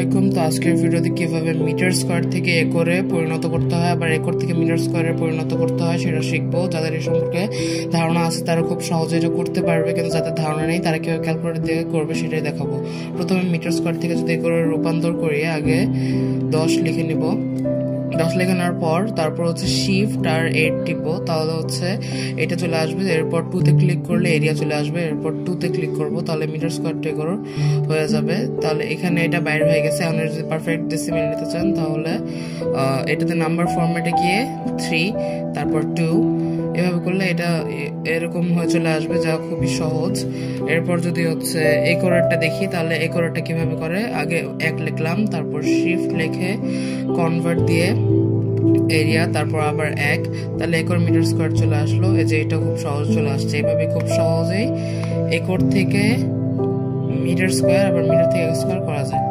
আলাইকুম। তো আজকের ভিডিওতে কিভাবে মিটার স্কয়ার থেকে একরে পরিণত করতে হয় আবার একর থেকে মিটার স্কয়ারে পরিণত করতে হয় সেটা শিখবো। যাদের এই সম্পর্কে ধারণা আছে তারা খুব সহজে এটা করতে পারবে, কিন্তু যাদের ধারণা নেই তারা কিভাবে ক্যালকুলেটর দিয়ে করবে সেটাই দেখাবো। প্রথমে মিটার স্কয়ার থেকে যদি একরে রূপান্তর করি, আগে 10 লিখে নিব। 10 লিখে নেওয়ার পর তারপর হচ্ছে শিফট আর 8 টিপবো, তাহলে হচ্ছে এটা চলে আসবে। এরপর 2 তে ক্লিক করলে এরিয়া চলে আসবে। এরপর 2 তে ক্লিক করবো, তাহলে মিটার স্কয়ার টেকর হয়ে যাবে। তাহলে এখানে এটা বাইরে হয়ে গেছে। এখন যদি পারফেক্ট ডেসিমেল নিতে চান তাহলে এটাতে নাম্বার ফরম্যাটে গিয়ে 3 তারপর 2 এভাবে করলে এটা এরকম হয়ে চলে আসবে, যা খুবই সহজ। এরপর যদি হচ্ছে এই কোডটা দেখি, তাহলে এই কোডটা কিভাবে করে, আগে 1 লিখলাম, তারপর শিফট লিখে কনভার্ট দিয়ে এরিয়া, তারপর আবার 1, তাহলে একর মিটার স্কয়ার চলে আসলো। এই যে এটা খুব সহজ চলে আসছে। এইভাবে খুব সহজেই একর থেকে মিটার স্কয়ার আবার মিটার থেকে স্কয়ার করা যায়।